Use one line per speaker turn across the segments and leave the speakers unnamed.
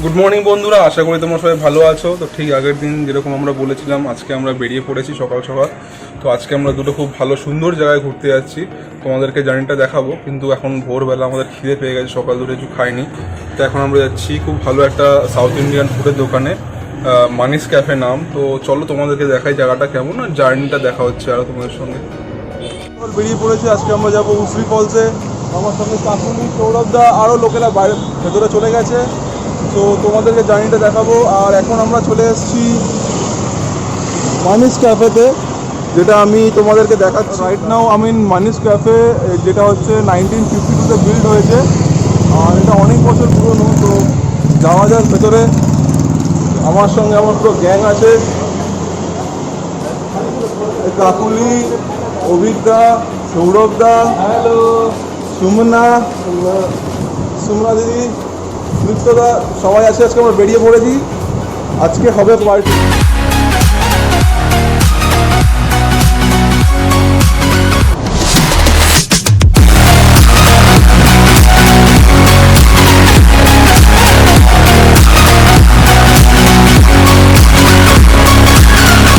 Good morning বন্ধুরা, আশা করি তোমরা সবাই ভালো আছো। তো ঠিক আগের দিন যেরকম আমরা বলেছিলাম, আজকে আমরা বেরিয়ে পড়েছি সকাল সকাল। তো আজকে আমরা দুটো খুব ভালো সুন্দর জায়গায় ঘুরতে যাচ্ছি, তোমাদেরকে জার্নিটা দেখাবো। কিন্তু এখন ভোরবেলা আমাদের খিদে পেয়ে গেছে, সকাল ধরে কিছু খাইনি। তো এখন আমরা যাচ্ছি খুব ভালো একটা সাউথ ইন্ডিয়ান ফুডের দোকানে, মানিস ক্যাফে নাম। তো চলো তোমাদেরকে দেখাই জায়গাটা কেমন, আর জার্নিটা দেখা হচ্ছে আরও তোমাদের সঙ্গে। বেরিয়ে পড়েছি, আজকে আমরা যাবো উসরি ফলসে। আমার সঙ্গে কাকুলি, সৌরভদা, আরও লোকেরা বাইরে ভেতরে চলে গেছে। তো তোমাদেরকে জার্নিটা দেখাবো। আর এখন আমরা চলে এসেছি মানিস ক্যাফেতে, যেটা আমি তোমাদেরকে দেখাচ্ছি। রাইট নাও আমি মানিস ক্যাফে, যেটা হচ্ছে 1952-তে বিল্ড হয়েছে, আর এটা অনেক বছর পুরনো। তো যাওয়া যাক ভেতরে। আমার সঙ্গে আমার পুরো গ্যাং আছে, কাকুলি, অভিজ্ঞা, সৌরভদা, হ্যালো, সুমনা, সুমনা দিদি, নৃত্যদা, সবাই আছে। আজকে আমরা বেরিয়ে পড়েছি, আজকে হবে পার্টি।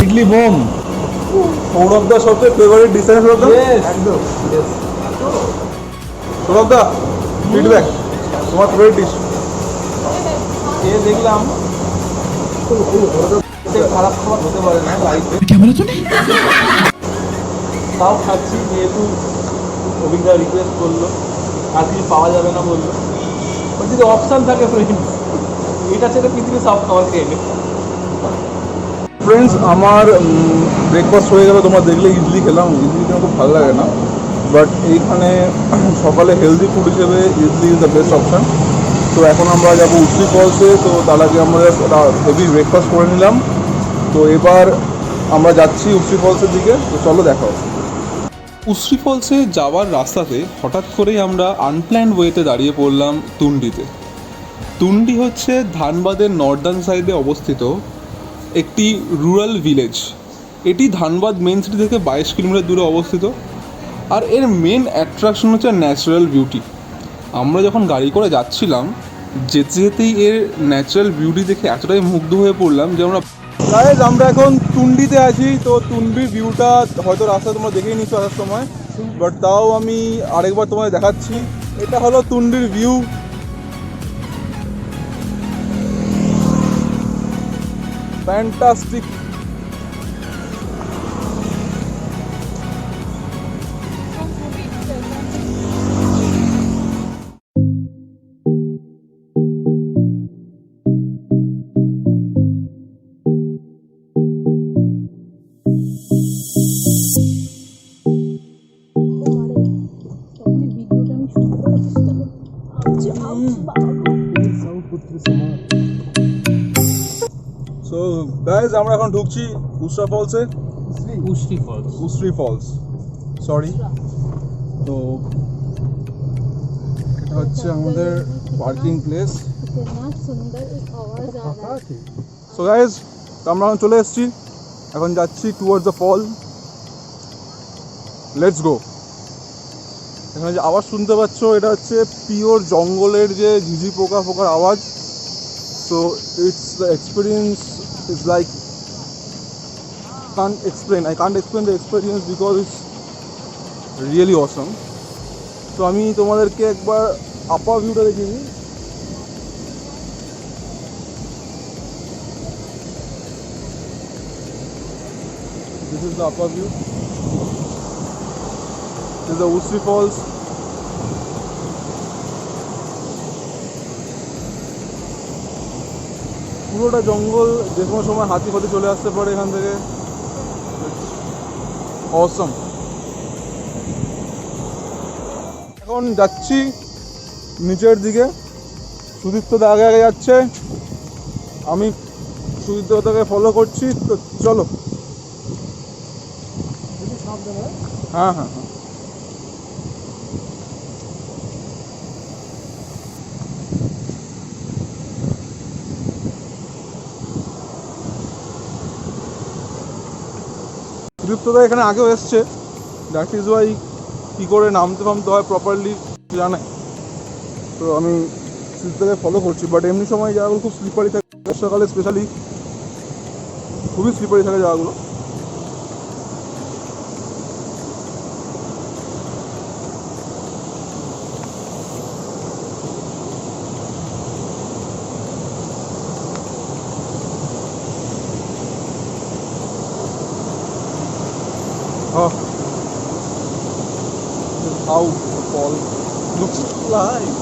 ইডলি বোম, সৌরভদা সবচেয়ে ফেভারিট ডিজাইন। সৌরভদা একদম, সৌরভদা ফিডব্যাক, তোমার ফেভারিট ডিশ? দেখলাম খারাপ খাবার হতে পারে না লাইফে, তাও খাচ্ছি যেহেতু অভিজ্ঞতা রিকোয়েস্ট করলো, আর কিছু পাওয়া যাবে না বললো। যদি অপশান থাকে ফ্রেন্ড, এটা ছেড়ে পৃথিবীর সব খাবার খেয়ে নে। ফ্রেন্ডস, আমার ব্রেকফাস্ট হয়ে গেল। তোমরা দেখলে ইডলি খেলাম, ইডলি খেতে খুব ভালো লাগে না, বাট এইখানে সকালে হেলদি ফুড হিসেবে idli is the best option. তো এখন আমরা যাবো উসরি ফলসে। তো তার আগে আমরা হেভি ব্রেকফাস্ট করে নিলাম। তো এবার আমরা যাচ্ছি উসরি ফলসের দিকে। তো চলো দেখা হবে। উসরি ফলসে যাওয়ার রাস্তাতে হঠাৎ করেই আমরা আনপ্ল্যান্ড ওয়েতে দাঁড়িয়ে পড়লাম তুন্ডিতে। তুন্ডি হচ্ছে ধানবাদের নর্দার্ন সাইডে অবস্থিত একটি রুরাল ভিলেজ। এটি ধানবাদ মেন সিটি থেকে 22 কিলোমিটার দূরে অবস্থিত। আর এর মেন অ্যাট্রাকশন হচ্ছে ন্যাচারাল বিউটি। আমরা যখন গাড়ি করে যাচ্ছিলাম, যেতে যেতেই এর ন্যাচারাল বিউটি দেখে এতটাই মুগ্ধ হয়ে পড়লাম যে আমরা এখন তুন্ডিতে আছি। তো তুন্ডির ভিউটা হয়তো রাস্তায় তোমরা দেখেই নিচ্ছ আসার সময়, বাট তাও আমি আরেকবার তোমাদের দেখাচ্ছি। এটা হলো তুন্ডির ভিউ। ফ্যান্টাস্টিক। সো গাইজ, আমরা এখন ঢুকছি উসরা ফলসে। উসরি ফলস, সরি। তো এটা হচ্ছে আমাদের পার্কিং প্লেস। সো গাইজ, আমরা এখন চলে এসেছি, এখন যাচ্ছি towards the fall. Let's go. এখানে যে আওয়াজ শুনতে পাচ্ছ, এটা হচ্ছে পিওর জঙ্গলের যে ঝিঝি পোকা ফোকার আওয়াজ। So it's the experience is like I can't explain the experience because it's really awesome. তো আমি তোমাদেরকে একবার আপার ভিউটা দেখিয়ে দিই। This is the upper view. This is the Usri Falls. পুরোটা জঙ্গল, যে কোনো সময় হাতি ফাতি চলে আসতে পারে এখান থেকে। অসম। এখন যাচ্ছি নিচের দিকে। সুদীপ্তদা আগে আগে যাচ্ছে, আমি সুদীপ্তদাকে ফলো করছি। তো চলো। হ্যাঁ হ্যাঁ হ্যাঁ। সুদীপ্তদা এখানে আগেও এসছে, দ্যাট ইজ ওয়াই কী করে নামতে ফামতে হয় প্রপারলি জানে। তো আমি সিস্টেমে ফলো করছি, বাট এমনি সময় জায়গাগুলো খুব স্লিপারি থাকে, সকালে স্পেশালি খুবই স্লিপারি থাকে জায়গাগুলো। How the fall looks like.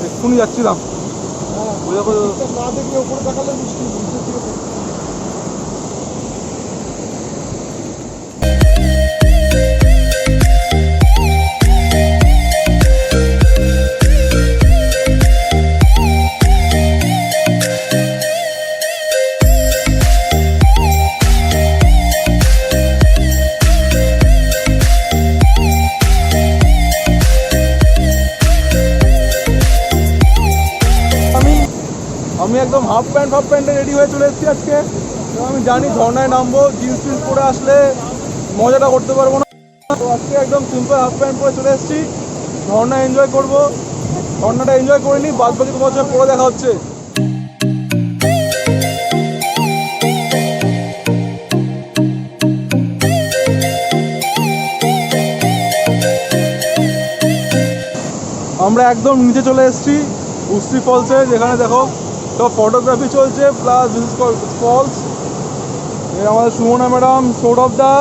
এক্ষুনি যাচ্ছিলাম, ওই দেখো
না দেখলে উপরে দেখালে বৃষ্টি নিচে দিয়ে পড়বে।
আমি একদম হাফ প্যান্টে রেডি হয়ে চলে এসেছি আজকে। তো আমি জানি ঝর্ণায় নামবো, জিন্স ফিন্স পরে আসলে মজাটা করতে পারবো না। তো আজকে একদম সিম্পল হাফ প্যান্ট পরে চলে এসেছি, ঝর্ণা এনজয় করবো। ঝর্ণাটা এনজয় করে নিই, বাদ বাকি তোমার সঙ্গে পরে দেখা হচ্ছে। আমরা একদম নিচে চলে এসেছি উস্তি ফলসে, যেখানে দেখো সব ফটোগ্রাফি চলছে প্লাস দিস ফলস। আমাদের সুমনা ম্যাডাম, সৌরভ দা,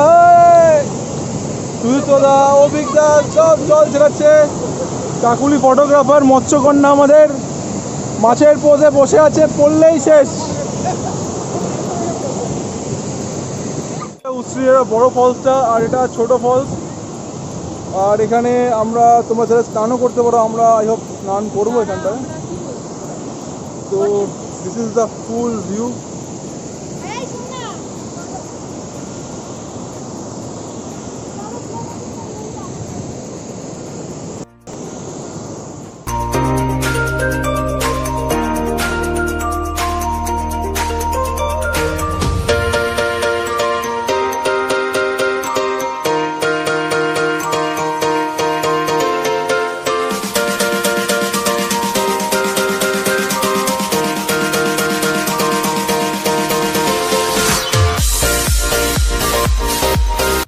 সুজিত দা, অভিক দা সব জল ছেড়াচ্ছে। কাকুলি ফটোগ্রাফার, মৎস্যকন্যা আমাদের মাছের পোজে বসে আছে, পড়লেই শেষ। উস্তির বড় ফলসটা, আর এটা ছোট ফলস। আর এখানে আমরা তোমরা যারা স্নানও করতে পারো, আমরা আই হোপ স্নান করবো এখানটায়। তো this is the full view.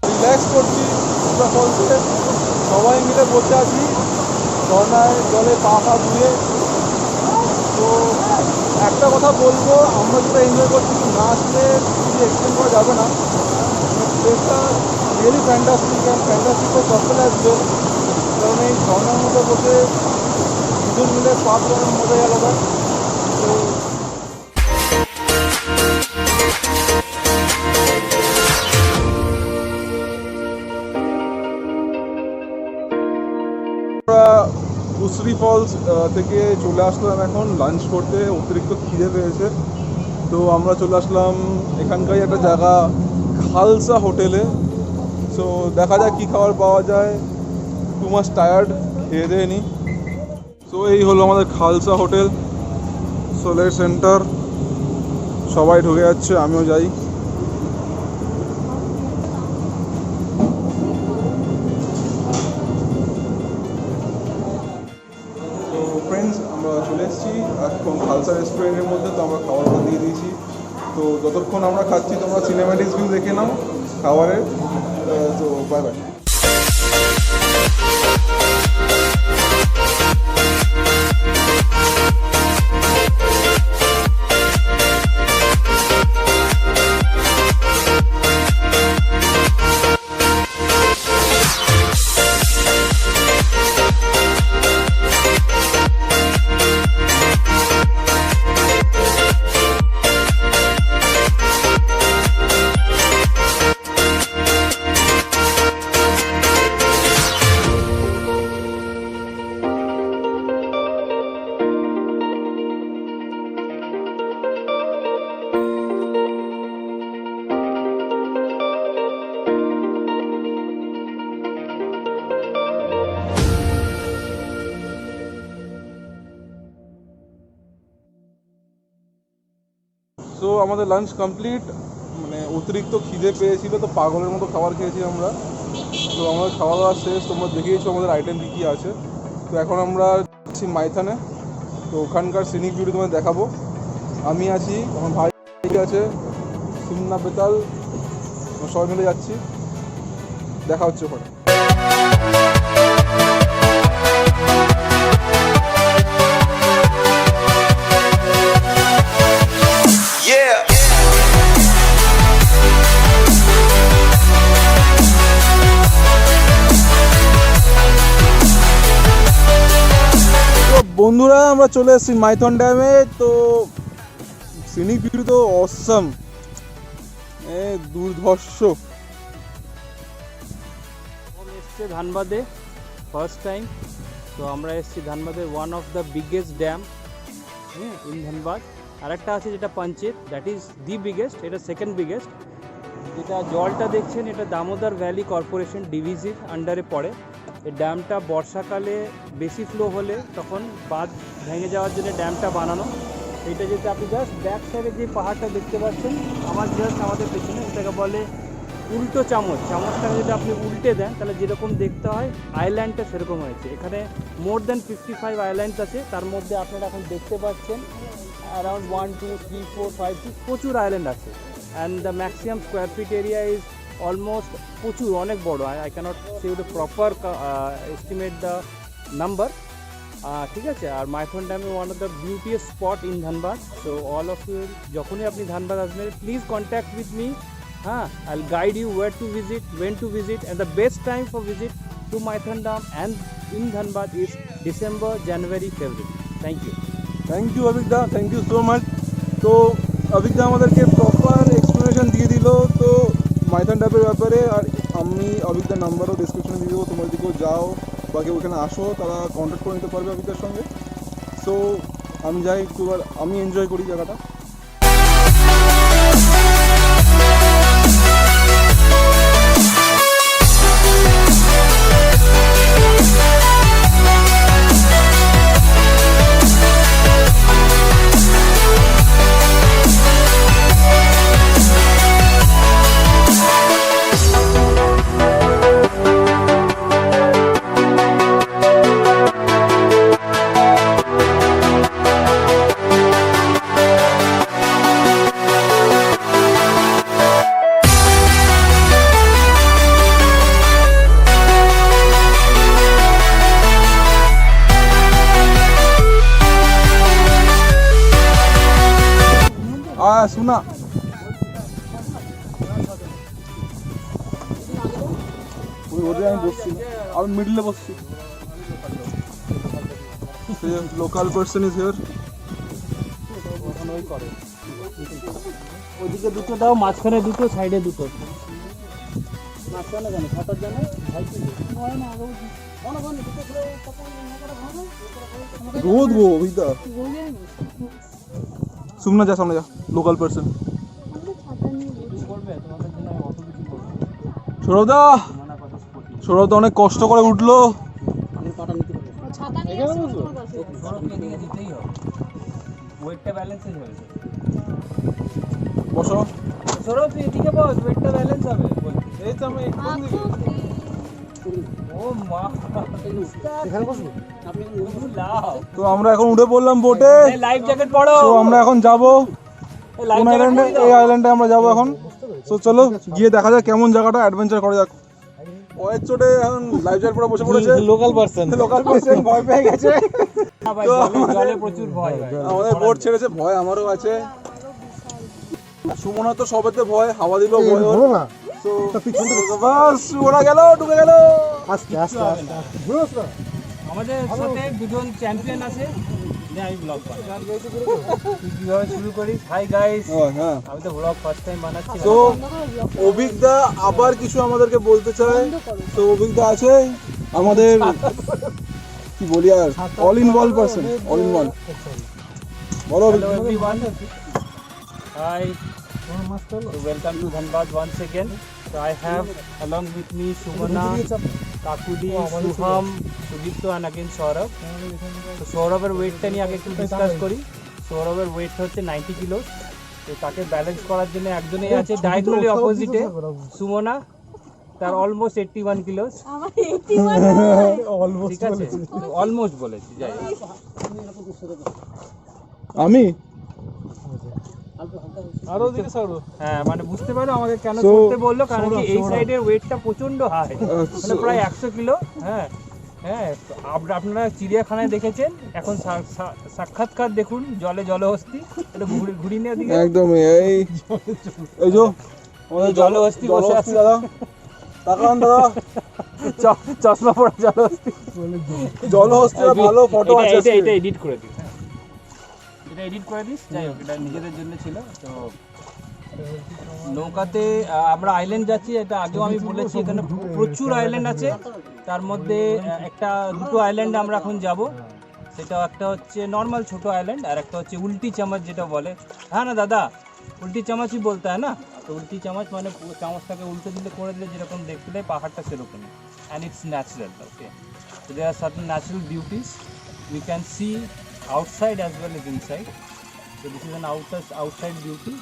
Relax করছি ফলসে, সবাই মিলে বসে আছি ঝর্ণায় জলে পা পা ধুয়ে। তো একটা কথা বলবো, আমরা যেটা এনজয় করছি না আসলে কিছু এক্সপ্লেন করা যাবে না। প্লেসটা really fantastic and fantastic for couple as well. কারণ এই ঝর্ণার মধ্যে বসে দুজন মিলে পা ধোয়ানোর মজাই আলাদা। তো উসরি ফলস থেকে চলে আসলাম এখন লাঞ্চ করতে, অতিরিক্ত খিদে পেয়েছে। তো আমরা চলে আসলাম এখানকারই একটা জায়গা খালসা হোটেলে। সো দেখা যাক কী খাবার পাওয়া যায়, টু মাচ টায়ার্ড, খেয়ে দিয়ে নিই। সো এই হলো আমাদের খালসা হোটেল, সোলের সেন্টার। সবাই ঢুকে যাচ্ছে, আমিও যাই। ফ্রেন্ডস, আমরা চলে এসেছি এখন খালসা রেস্টুরেন্টের মধ্যে। তো আমরা খাবার অর্ডার দিয়ে দিয়েছি। তো যতক্ষণ আমরা খাচ্ছি তোমরা সিনেম্যাটিক্স ভিউ দেখে নাও খাবারের। তো বাই বাই। সো আমাদের লাঞ্চ কমপ্লিট। মানে অতিরিক্ত খিদে পেয়েছিল, তো পাগলের মতো খাবার খেয়েছি আমরা। তো আমাদের খাওয়া দাওয়া শেষ, তোমরা দেখিয়েছো আমাদের আইটেম কী কী আছে। তো এখন আমরা যাচ্ছি মাইথনে, তো ওখানকার সিনিক ভিউটি তোমাদের দেখাবো। আমি আছি, আমার ভাই আছে, সুমনা বেতাল, আমরা সবাই মিলে যাচ্ছি। দেখা হচ্ছে ওখানে। বন্ধুরা আমরা চলে এসেছি মাইথন ড্যামে। তো সিনিক ভিউ তো অসাম, দুর্ধর্ষ।
এসছে ধানবাদে ফার্স্ট টাইম। তো আমরা এসেছি ধানবাদের one of the biggest dam in Dhanbad. আর একটা আছে যেটা Panchet, that is the biggest, এটা সেকেন্ড বিগেস্ট। যেটা জলটা দেখছেন এটা দামোদর ভ্যালি কর্পোরেশন ডিভিজির আন্ডারে পড়ে। এই ড্যামটা বর্ষাকালে বেশি ফ্লো হলে তখন বাঁধ ভেঙে যাওয়ার জন্য ড্যামটা বানানো। এটা যেটা আপনি জাস্ট ব্যাক সাইডে যে পাহাড়টা দেখতে পাচ্ছেন আমার জাস্ট আমাদের পেছনে, এটাকে বলে উল্টো চামচ। চামচটাকে যদি আপনি উল্টে দেন তাহলে যেরকম দেখতে হয় আইল্যান্ডটা সেরকম হয়েছে। এখানে মোর দ্যান 55 আইল্যান্ডস আছে, তার মধ্যে আপনারা এখন দেখতে পাচ্ছেন অ্যারাউন্ড 1 2 3 4 5 6 প্রচুর আইল্যান্ড আছে। And the maximum square feet area is almost প্রচুর, অনেক বড়। I cannot say the proper estimate the number, ঠিক আছে। আর মাইথন ড্যামে one of the beautiest spot in Dhanbad. So all of you যখনই আপনি ধানবাদ আসবেন please contact with me. I'll guide you where to visit, when to visit, and the best time for visit to Maithon Dam and in Dhanbad is December, January, February. Thank you.
Thank you অভিকদা, thank you so much. তো অভিকদা আমাদেরকে proper explanation দিয়ে দিল তো মাইথন ড্যামের ব্যাপারে। আর আমি অভিকদার নাম্বারও ডিসক্রিপশনে দিয়ে দেবো, তোমার দিকেও যাও বা কেউ ওখানে আসো তারা কন্ট্যাক্ট করে নিতে পারবে অভিকদার সঙ্গে। সো আমি যাই একটু, আমি এনজয় করি জায়গাটা। শোনা ওই রোডে আমি বসছি, আমি মিডলে বসছি। Local person is here.
ওইদিকে দুটো দাও, মাঝখানে দুটো, সাইডে দুটো। মাঝখানে কেন সাঁতার জানো
রোদ গো অভিদা। সুমনা যা, সামনে যা, লোকাল পার্সন। সৌরভদা, সৌরভদা অনেক কষ্ট করে উঠলো। বসো
সৌরভ, তুই এদিকে বস, ওয়েটটা ব্যালেন্স হবে।
এই তো আমি
ও মা,
এখানে বসবো।
তো আমরা এখন উঠে পড়লাম বোটে।
লাইফ জ্যাকেট পরো।
তো আমরা এখন যাবো কোন আইল্যান্ডে, এই আইল্যান্ডে আমরা যাবো এখন। তো চলো গিয়ে দেখা যাক কেমন জায়গাটা, অ্যাডভেঞ্চার করা যাক। ওয়ের চোটে এখন লাইফ জ্যাকেট পরে বসে পড়েছে
লোকাল পার্সন,
লোকাল পার্সন ভয় পেয়ে গেছে। তো
জলে প্রচুর ভয়।
আমাদের বোট ছেড়েছে, ভয় আমারও আছে। সুমনা তো সবেতে ভয়, হাওয়া দিলেও ভয় ওর।
না
তো বাস সুমনা গেল, ডুবে গেল।
আস্তে আস্তে আস্তে আস্তে।
আমাদের সাথে দুজন চ্যাম্পিয়ন আছে। আমি ব্লগ কিভাবে শুরু করি। হাই গাইস,
হ্যাঁ,
আমি তো ব্লগ ফার্স্ট টাইম বানাচ্ছি।
তো অভিজ্ঞতা আবার কিছু আমাদেরকে বলতে চায়। তো অভিজ্ঞতা আছে আমাদের, কি বলি আর, all in one person, all in one. বলো
Hello everyone. Hi. Welcome to Dhanbad once again. So I have along with me Sumana, Kakudi, Suham, Sudipto and again Saurabh. So Saurabher ওয়েটটা নিয়ে আগে একটু ডিসকাস করি। সৌরভের wait হচ্ছে 90 kilo. তো তাকে ব্যালেন্স করার জন্য একজনই আছে ডায়াগোনালি অপোজিটে, সুমনা। তার অলমোস্ট 81 কিলোস।
আমার 81
অলমোস্ট
ঠিক আছে, অলমোস্ট বলেছি, যাই হোক।
আমি
আরো দিকে ছাড়ো।
হ্যাঁ মানে বুঝতে পারো আমাকে কেন
So,
করতে বললো, কারণ কি এই
সৌরভ।
সাইডের ওয়েটটা প্রচন্ড হাই, মানে
so-
প্রায় 100 কিলো। হ্যাঁ হ্যাঁ, আপনারা চিড়িয়াখানায় দেখেছেন, এখন সাক্ষাৎকার দেখুন, জলে জলহস্তি, একটু ঘুরি নিয়ে দিকে
একদম এই এই যে আমাদের
জলহস্তি বসে আছে।
দাদা তাকান দাদা,
চশমা পরা জলহস্তি।
জলহস্তির ভালো ফটো আছে আজকে।
এটা এডিট করে দিস, হ্যাঁ এটা এডিট করে দিস। যাই হোক, এটা নিজেদের জন্য ছিল। তো নৌকাতে আমরা আইল্যান্ড যাচ্ছি, এটা আগেও আমি বলেছি, এখানে প্রচুর আইল্যান্ড আছে। তার মধ্যে দুটো আইল্যান্ড আমরা এখন যাব। সেটা একটা হচ্ছে নর্মাল ছোট আইল্যান্ড, আর একটা হচ্ছে উল্টি চামচ যেটা বলে। হ্যাঁ না দাদা, উল্টি চামচই বলতে হয় না? তো উল্টি চামচ মানে চামচটাকে উল্টে দিলে করে দিলে যেরকম দেখতে দেয় পাহাড়টা সেরকম, and it's natural. Okay, so there are certain natural beauties we can see outside as well as inside. So this is an outside beauty.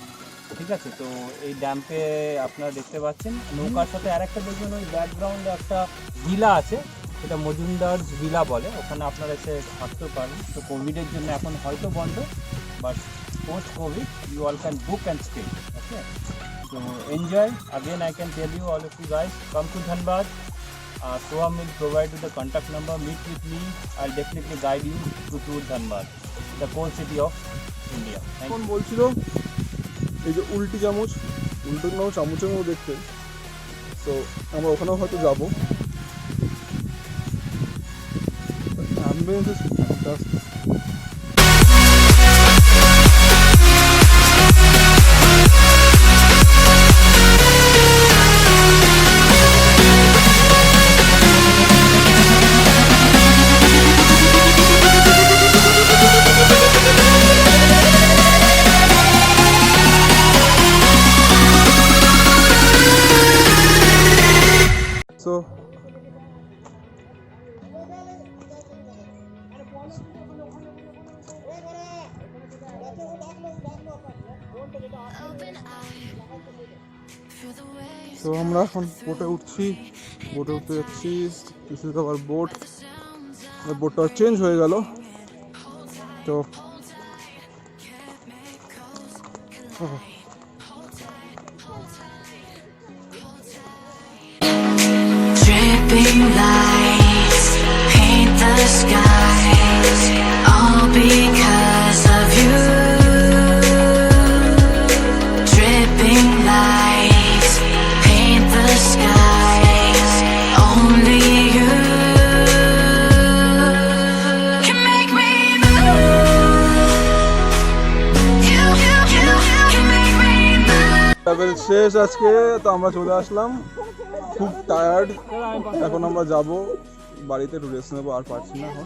ঠিক আছে, তো এই ড্যাম্পে আপনারা দেখতে পাচ্ছেন নৌকার সাথে আরেকটা দেখবেন ওই ব্যাকগ্রাউন্ডে একটা ভিলা আছে, সেটা মজুমদার ভিলা বলে, ওখানে আপনারা এসে থাকতেও পারেন। তো কোভিডের জন্য এখন হয়তো বন্ধ, but post covid you all can book and stay. Okay, so enjoy. Again I can tell you, all of you guys, come to Dhanbad. Soham will provide you the contact number. Meet with me. I'll definitely guide you to tour Dhanbad, the coal city of India. Thank
কোন
you.
বলছিল এই যে উল্টি চামচ, উল্টো নাও চামচের মতো দেখতে। তো আমরা ওখানেও হয়তো যাবো। Ambience is fantastic. So তো আমরা এখন বোটে উঠছি, বোটে উঠতে যাচ্ছি। This is our boat. বোটটা চেঞ্জ হয়ে গেল। তো
Dripping lights paint the skies, all because of you. Dripping lights paint the skies, only you can make me move. You can make me move.
Travel শেষ আজকে। তো আমরা চলে আসলাম, খুব টায়ার্ড। এখন আমরা যাব বাড়িতে, একটু রেস্ট নেবো, আর পারছি না এখন।